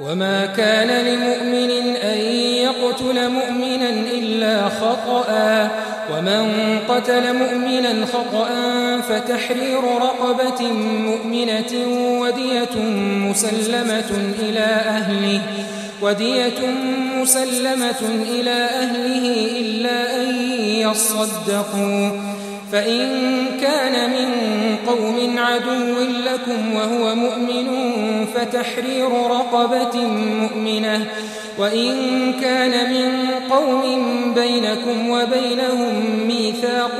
وما كان لمؤمن أن يقتل مؤمنا إلا خطأ ومن قتل مؤمنا خطأ فتحرير رقبة مؤمنة ودية مسلمة إلى أهله إلا أن يصدقوا فإن كان من قوم عدو لكم وهو مؤمن فتحرير رقبة مؤمنة وإن كان من قوم بينكم وبينهم ميثاق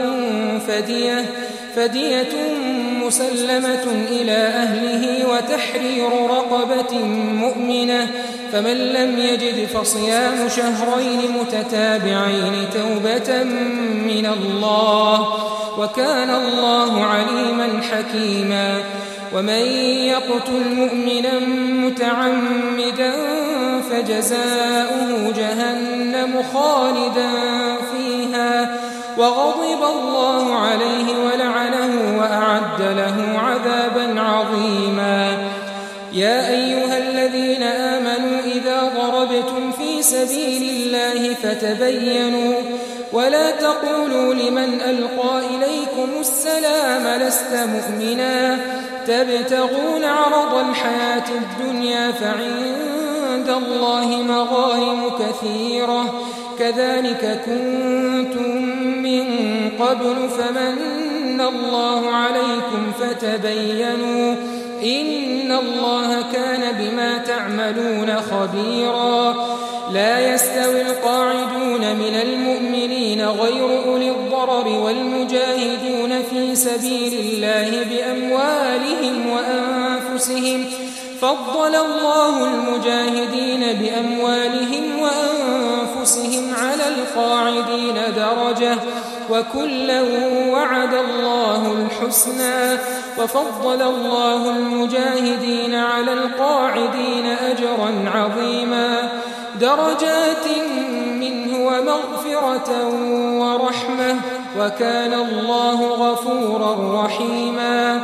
فدية مسلمة إلى أهله وتحرير رقبة مؤمنة فمن لم يجد فصيام شهرين متتابعين توبة من الله وكان الله عليما حكيما ومن يقتل مؤمنا متعمدا فجزاؤه جهنم خالدا فيها وغضب الله عليه ولعنه وأعد له عذابا عظيما يا أيها الذين آمنوا إذا ضربتم في سبيل الله فتبينوا ولا تقولوا لمن ألقى إليكم السلام لست مؤمنا تبتغون عرض الحياة الدنيا فعند الله مغانم كثيرة كذلك كنتم من قبل فمن الله عليكم فتبينوا إن الله كان بما تعملون خبيرا لا يستوي القاعدون من المؤمنين غير أولي الضرر والمجاهدون في سبيل الله بأموالهم وأنفسهم فضل الله المجاهدين بأموالهم وأنفسهم على القاعدين درجة وكلا وعد الله الحسنى وفضل الله المجاهدين على القاعدين أجرا عظيما درجات منه ومغفرة ورحمة وكان الله غفورا رحيما